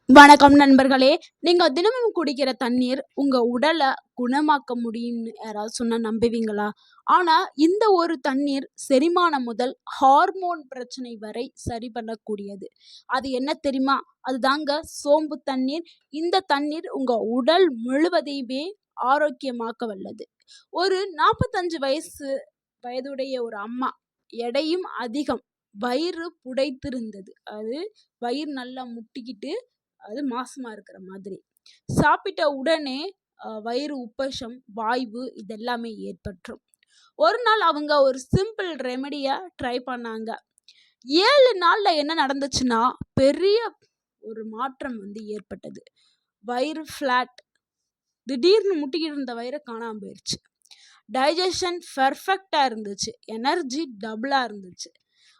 வணக்கம் நண்பர்களே. நீங்க தினமும் குடிக்கிற தண்ணீர் உங்க உடலை குணமாக்க முடியும்னு யாராவது சொன்னா நம்புவீங்களா? ஆனா இந்த ஒரு தண்ணீர் செரிமானம் முதல் ஹார்மோன் பிரச்சனை வரை சரி பண்ணக்கூடியது. அது என்ன தெரியுமா? அதுதாங்க சோம்பு தண்ணீர். இந்த தண்ணீர் உங்க உடல் முழுவதையுமே ஆரோக்கியமாக்க வல்லது. ஒரு 45 வயதுடைய ஒரு அம்மா, எடையும் அதிகம், வயிறு புடைத்திருந்தது. அது வயிறு நல்லா முட்டிக்கிட்டு அது மாசமா இருக்கிற மாதிரி. சாப்பிட்ட உடனே வயிறு உப்பசம், வாய்வு இதெல்லாமே ஏற்பட்டுரும். ஒரு நாள் அவங்க ஒரு சிம்பிள் ரெமெடியை ட்ரை பண்ணாங்க. 7 நாள்ல என்ன நடந்துச்சுன்னா, பெரிய ஒரு மாற்றம் ஏற்பட்டது. வயிறு ஃப்ளாட், திடீர்னு முட்டிக்கிட்டு இருந்த வயிறை காணாம போயிடுச்சு. டைஜஷன் பெர்ஃபெக்டா இருந்துச்சு. எனர்ஜி டபுளா இருந்துச்சு.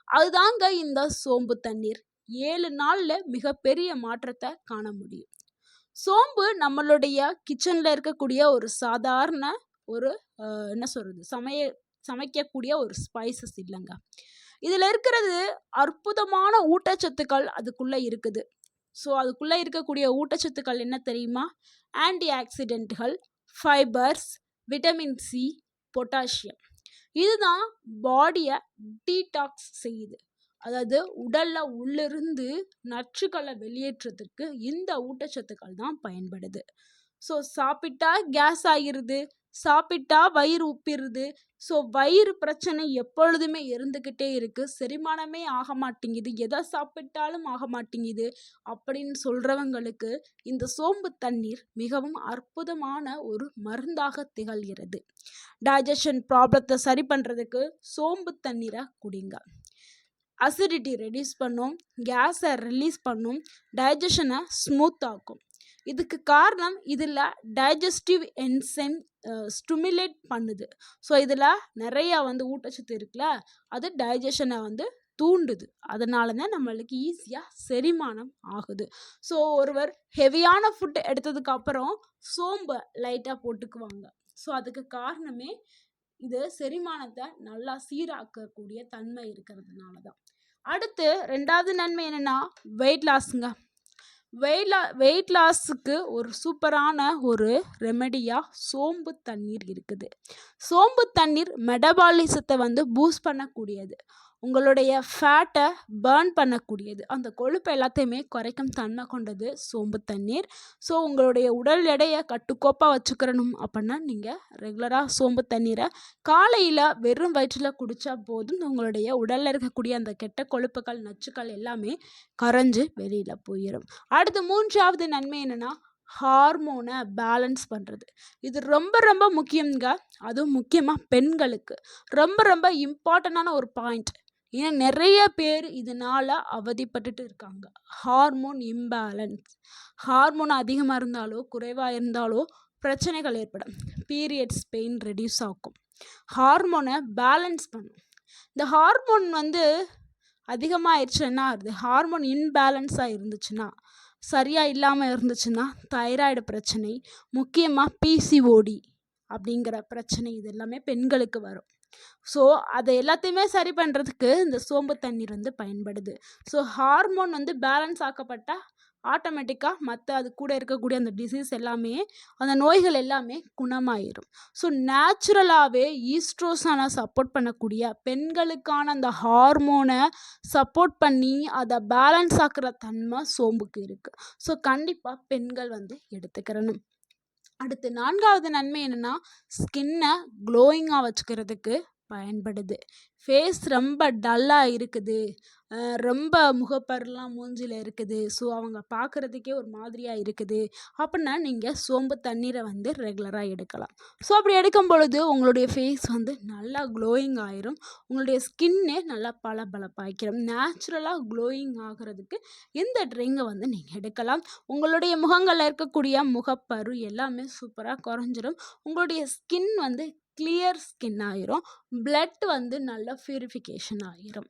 அதுதாங்க இந்த சோம்பு தண்ணீர். 7 நாள்ல மிகப்பெரிய மாற்றத்தை காண முடியும். சோம்பு நம்மளுடைய கிச்சன்ல இருக்கக்கூடிய ஒரு சாதாரண ஒரு என்ன சொல்றது சமைக்கக்கூடிய ஒரு ஸ்பைசஸ் இல்லைங்க. இதுல இருக்கிறது அற்புதமான ஊட்டச்சத்துக்கள் அதுக்குள்ள இருக்குது. ஸோ அதுக்குள்ள இருக்கக்கூடிய ஊட்டச்சத்துக்கள் என்ன தெரியுமா? ஆன்டி ஆக்சிடென்ட்கள், ஃபைபர்ஸ், விட்டமின் சி, பொட்டாசியம். இதுதான் பாடியை டீடாக்ஸ் செய்யுது. அதாவது உடல்ல உள்ளிருந்து நச்சுக்களை வெளியேற்றத்துக்கு இந்த ஊட்டச்சத்துக்கள் தான் பயன்படுது. ஸோ சாப்பிட்டா கேஸ் ஆகிருது, சாப்பிட்டா வயிறு உப்பிடுது. ஸோ வயிறு பிரச்சனை எப்பொழுதுமே இருந்துக்கிட்டே இருக்கு. செரிமானமே ஆக மாட்டேங்குது, எதை சாப்பிட்டாலும் ஆக மாட்டேங்குது அப்படின்னு சொல்றவங்களுக்கு இந்த சோம்பு தண்ணீர் மிகவும் அற்புதமான ஒரு மருந்தாக திகழ்கிறது. டைஜஷன் ப்ராப்ளத்தை சரி பண்ணுறதுக்கு சோம்பு தண்ணீரை குடிங்க. அசிடிட்டி ரெடியூஸ் பண்ணும், கேஸை ரிலீஸ் பண்ணும், டைஜஷனை ஸ்மூத் ஆக்கும். இதுக்கு காரணம் இதில் டைஜஸ்டிவ் என்சைம் ஸ்டிமுலேட் பண்ணுது. ஸோ இதில் நிறையா ஊட்டச்சத்து இருக்குல்ல, அது டைஜஷனை தூண்டுது. அதனால தான் நம்மளுக்கு ஈஸியாக செரிமானம் ஆகுது. ஸோ ஒருவர் ஹெவியான ஃபுட் எடுத்ததுக்கு அப்புறம் சோம்பை லைட்டாக போட்டுக்குவாங்க. ஸோ அதுக்கு காரணமே இது செரிமானத்தை நல்லா சீராக்கக்கூடிய தன்மை இருக்கிறதுனால தான். அடுத்து 2வது நன்மை என்னன்னா, வெயிட் லாஸுங்க. வெயிட் லாஸுக்கு ஒரு சூப்பரான ஒரு ரெமெடியாக சோம்பு தண்ணீர் இருக்குது. சோம்பு தண்ணீர் மெட்டபாலிசத்தை பூஸ்ட் பண்ணக்கூடியது. உங்களுடைய ஃபேட்டை பர்ன் பண்ணக்கூடியது. அந்த கொழுப்பு எல்லாத்தையுமே குறைக்கும் தன்மை கொண்டது சோம்பு தண்ணீர். ஸோ உங்களுடைய உடல் எடையை கட்டுக்கோப்பாக வச்சுக்கிறணும் அப்படின்னா நீங்கள் ரெகுலராக சோம்பு தண்ணீரை காலையில் வெறும் வயிற்றில் குடித்தா போதும். உங்களுடைய உடலில் இருக்கக்கூடிய அந்த கெட்ட கொழுப்புகள், நச்சுக்கள் எல்லாமே கரைஞ்சு வெளியில் போயிடும். அடுத்து 3வது நன்மை என்னென்னா, ஹார்மோனை பேலன்ஸ் பண்ணுறது. இது ரொம்ப ரொம்ப முக்கியங்க. அதுவும் முக்கியமாக பெண்களுக்கு ரொம்ப ரொம்ப இம்பார்ட்டண்டான ஒரு பாயிண்ட். ஏன்னா நிறைய பேர் இதனால் அவதிப்பட்டுட்டு இருக்காங்க. ஹார்மோன் இம்பேலன்ஸ், ஹார்மோன் அதிகமாக இருந்தாலோ குறைவாக இருந்தாலோ பிரச்சனைகள் ஏற்படும். பீரியட்ஸ் பெயின் ரெடியூஸ் ஆகும். ஹார்மோனை பேலன்ஸ் பண்ணும். இந்த ஹார்மோன் அதிகமாகிடுச்சுன்னா, அது ஹார்மோன் இன்பேலன்ஸாக இருந்துச்சுன்னா, சரியாக இல்லாமல் இருந்துச்சுன்னா தைராய்டு பிரச்சனை, முக்கியமாக பிசிஓடி அப்படிங்கிற பிரச்சனை, இது எல்லாமே பெண்களுக்கு வரும். ஸோ அதை எல்லாத்தையுமே சரி பண்ணுறதுக்கு இந்த சோம்பு தண்ணீர் பயன்படுது. ஸோ ஹார்மோன் பேலன்ஸ் ஆக்கப்பட்டால் ஆட்டோமேட்டிக்காக மற்ற அது கூட இருக்கக்கூடிய அந்த டிசீஸ் எல்லாமே, அந்த நோய்கள் எல்லாமே குணமாயிரும். ஸோ நேச்சுரலாகவே ஈஸ்ட்ரோசனை சப்போர்ட் பண்ணக்கூடிய, பெண்களுக்கான அந்த ஹார்மோனை சப்போர்ட் பண்ணி அதை பேலன்ஸ் ஆக்குற தன்மை சோம்புக்கு இருக்குது. ஸோ கண்டிப்பாக பெண்கள் எடுத்துக்கிறணும். அடுத்து 4வது நன்மை என்னென்னா, ஸ்கின்னை க்ளோயிங்காக வச்சுக்கிறதுக்கு பயன்படுது. ஃபேஸ் ரொம்ப டல்லாக இருக்குது, ரொம்ப முகப்பருலாம் மூஞ்சியில் இருக்குது, ஸோ அவங்க பார்க்குறதுக்கே ஒரு மாதிரியாக இருக்குது அப்படின்னா நீங்கள் சோம்பு தண்ணீரை ரெகுலராக எடுக்கலாம். ஸோ அப்படி எடுக்கும் பொழுது உங்களுடைய ஃபேஸ் நல்லா க்ளோயிங் ஆயிரும். உங்களுடைய ஸ்கின்னே நல்லா பளபளப்பாக்கிடும். நேச்சுரலாக க்ளோயிங் ஆகிறதுக்கு இந்த ட்ரிங்கை நீங்கள் எடுக்கலாம். உங்களுடைய முகங்களில் இருக்கக்கூடிய முகப்பரு எல்லாமே சூப்பராக குறைஞ்சிரும். உங்களுடைய ஸ்கின் கிளியர் ஸ்கின் ஆயிரும். பிளட் நல்லா பியூரிஃபிகேஷன் ஆயிரும்.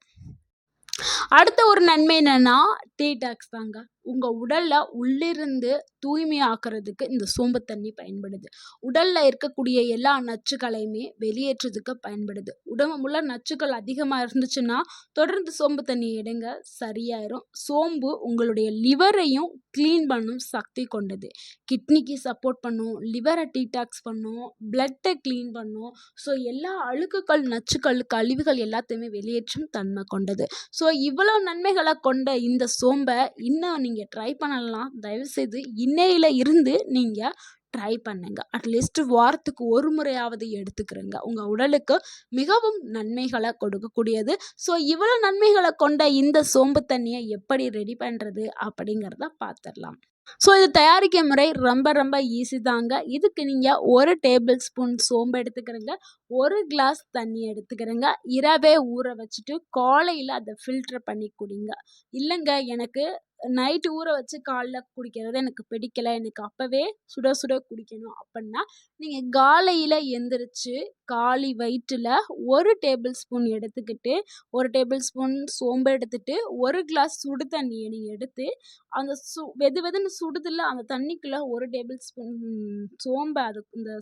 அடுத்த ஒரு நன்மை என்னன்னா, டீடாக்ஸ் தாங்க. உங்கள் உடலில் உள்ளிருந்து தூய்மையாக்குறதுக்கு இந்த சோம்பு தண்ணி பயன்படுது. உடலில் இருக்கக்கூடிய எல்லா நச்சுக்களையுமே வெளியேற்றதுக்கு பயன்படுது. உடம்பு முள்ள நச்சுக்கள் அதிகமாக இருந்துச்சுன்னா தொடர்ந்து சோம்பு தண்ணி எடுங்க, சரியாயிரும். சோம்பு உங்களுடைய லிவரையும் க்ளீன் பண்ணும் சக்தி கொண்டது. கிட்னிக்கு சப்போர்ட் பண்ணும், லிவரை டீடாக்ஸ் பண்ணும், பிளட்டை க்ளீன் பண்ணும். ஸோ எல்லா அழுக்குகள், நச்சுக்கள், கழிவுகள் எல்லாத்தையுமே வெளியேற்றும் தன்மை கொண்டது. ஸோ இவ்வளோ நன்மைகளை கொண்ட இந்த சோம்பை இன்னும் நீங்கள் ட்ரை பண்ணலாம். தயவுசெய்து இன்னையில இருந்து நீங்கள் ட்ரை பண்ணுங்க. அட்லீஸ்ட் வாரத்துக்கு ஒரு முறையாவது எடுத்துக்கிறங்க. உங்கள் உடலுக்கு மிகவும் நன்மைகளை கொடுக்கக்கூடியது. ஸோ இவ்வளோ நன்மைகளை கொண்ட இந்த சோம்பு தண்ணியை எப்படி ரெடி பண்ணுறது அப்படிங்கிறத பார்த்துடலாம். ஸோ இது தயாரிக்க முறை ரொம்ப ரொம்ப ஈஸி தாங்க. இதுக்கு நீங்கள் 1 டேபிள் ஸ்பூன் சோம்பு எடுத்துக்கிறங்க, 1 கிளாஸ் தண்ணி எடுத்துக்கிறங்க. இரவே ஊற வச்சுட்டு காலையில் அதை ஃபில்டர் பண்ணி குடிங்க. இல்லைங்க எனக்கு நைட்டு ஊற வச்சு காலைல குடிக்கிறது எனக்கு பிடிக்கல, எனக்கு அப்போவே சுட சுட குடிக்கணும் அப்படின்னா நீங்கள் காலையில் எந்திரிச்சு காலி வயிற்றில் 1 டேபிள் ஸ்பூன் எடுத்துக்கிட்டு 1 டேபிள் ஸ்பூன் சோம்பு எடுத்துட்டு 1 கிளாஸ் சுடு தண்ணியை நீங்கள் எடுத்து அந்த வெது வெதுன்னு சுடுதில்ல அந்த தண்ணிக்குள்ளே 1 டேபிள் ஸ்பூன் சோம்பை அது இந்த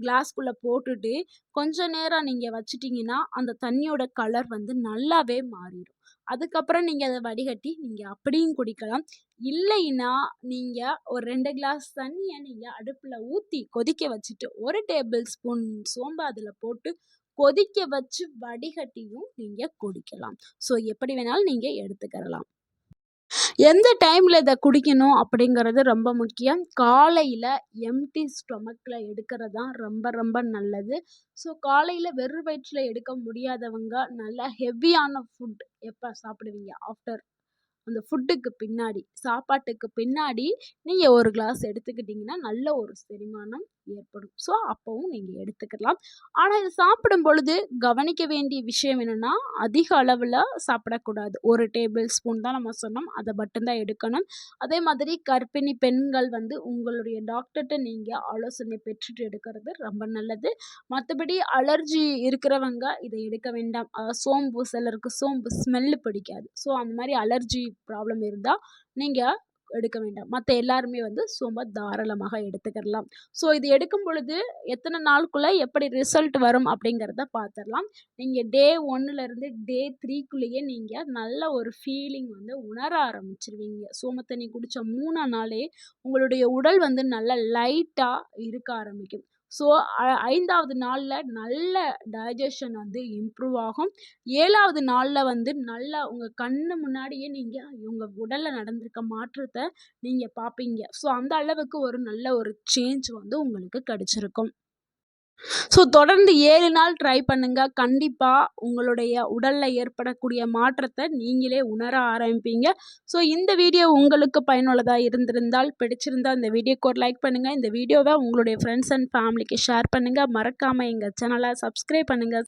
கிளாஸ்குள்ளே போட்டுட்டு கொஞ்ச நேரம் நீங்கள் வச்சிட்டிங்கன்னா அந்த தண்ணியோட கலர் வந்து நல்லாவே மாறிடும். அதுக்கப்புறம் நீங்கள் அதை வடிகட்டி நீங்கள் அப்படியும் குடிக்கலாம். இல்லைன்னா நீங்கள் ஒரு 2 கிளாஸ் தண்ணியை நீங்கள் அடுப்பில் ஊற்றி கொதிக்க வச்சுட்டு 1 டேபிள் ஸ்பூன் சோம்பு அதில் போட்டு கொதிக்க வச்சு வடிகட்டியும் நீங்கள் குடிக்கலாம். ஸோ எப்படி வேணாலும் நீங்கள் எடுத்துக்கிறலாம். எந்த டைமில் இதை குடிக்கணும் அப்படிங்கிறது ரொம்ப முக்கியம். காலையில் எம்டி ஸ்டொமக்கில் எடுக்கிறது தான் ரொம்ப ரொம்ப நல்லது. ஸோ காலையில் வெறும் வயிற்றில் எடுக்க முடியாதவங்க நல்லா ஹெவியான ஃபுட் எப்போ சாப்பிடுவீங்க? ஆஃப்டர் அந்த ஃபுட்டுக்கு பின்னாடி, சாப்பாட்டுக்கு பின்னாடி நீங்கள் 1 கிளாஸ் எடுத்துக்கிட்டிங்கன்னா நல்ல ஒரு செரிமானம் ஏற்படும். ஸோ அப்போவும் நீங்கள் எடுத்துக்கலாம். ஆனால் இது சாப்பிடும் பொழுது கவனிக்க வேண்டிய விஷயம் என்னென்னா அதிக அளவில் சாப்பிடக்கூடாது. 1 டேபிள் ஸ்பூன் தான் நம்ம சொன்னோம், அதை மட்டும்தான் எடுக்கணும். அதே மாதிரி கர்ப்பிணி பெண்கள் வந்து உங்களுடைய டாக்டர்கிட்ட நீங்கள் ஆலோசனை பெற்றுட்டு எடுக்கிறது ரொம்ப நல்லது. மற்றபடி அலர்ஜி இருக்கிறவங்க இதை எடுக்க வேண்டாம். சோம்பு சிலருக்கு சோம்பு ஸ்மெல்லு பிடிக்காது. ஸோ அந்த மாதிரி அலர்ஜி ப்ராப்ளம் இருந்தால் நீங்கள் எடுக்க வேண்டாம். மற்ற எல்லாருமே வந்து சோம்பை தாராளமாக எடுத்துக்கலாம். ஸோ இது எடுக்கும் பொழுது எத்தனை நாளுக்குள்ளே எப்படி ரிசல்ட் வரும் அப்படிங்கிறத பார்த்துடலாம். நீங்கள் டே 1லேருந்து டே 3க்குள்ளேயே நீங்கள் நல்ல ஒரு ஃபீலிங் வந்து உணர ஆரம்பிச்சிருவீங்க. சோம்பு தண்ணி குடித்த 3 நாளே உங்களுடைய உடல் வந்து நல்லா லைட்டாக இருக்க ஆரம்பிக்கும். ஸோ 5வது நாளில் நல்ல டைஜஷன் வந்து இம்ப்ரூவ் ஆகும். 7வது நாளில் வந்து நல்லா உங்கள் கண்ணு முன்னாடியே நீங்கள் உங்கள் உடலில் நடந்திருக்க மாற்றத்தை நீங்கள் பார்ப்பீங்க. ஸோ அந்த அளவுக்கு ஒரு நல்ல ஒரு சேஞ்ச் வந்து உங்களுக்கு கிடைச்சிருக்கும். ஸோ தொடர்ந்து 7 நாள் ட்ரை பண்ணுங்க. கண்டிப்பாக உங்களுடைய உடலில் ஏற்படக்கூடிய மாற்றத்தை நீங்களே உணர ஆரம்பிப்பீங்க. ஸோ இந்த வீடியோ உங்களுக்கு பயனுள்ளதாக இருந்திருந்தால் பிடிச்சிருந்தால் இந்த வீடியோக்கு ஒரு லைக் பண்ணுங்கள். இந்த வீடியோவை உங்களுடைய ஃப்ரெண்ட்ஸ் அண்ட் ஃபேமிலிக்கு ஷேர் பண்ணுங்கள். மறக்காமல் எங்கள் சேனலை சப்ஸ்கிரைப் பண்ணுங்கள்.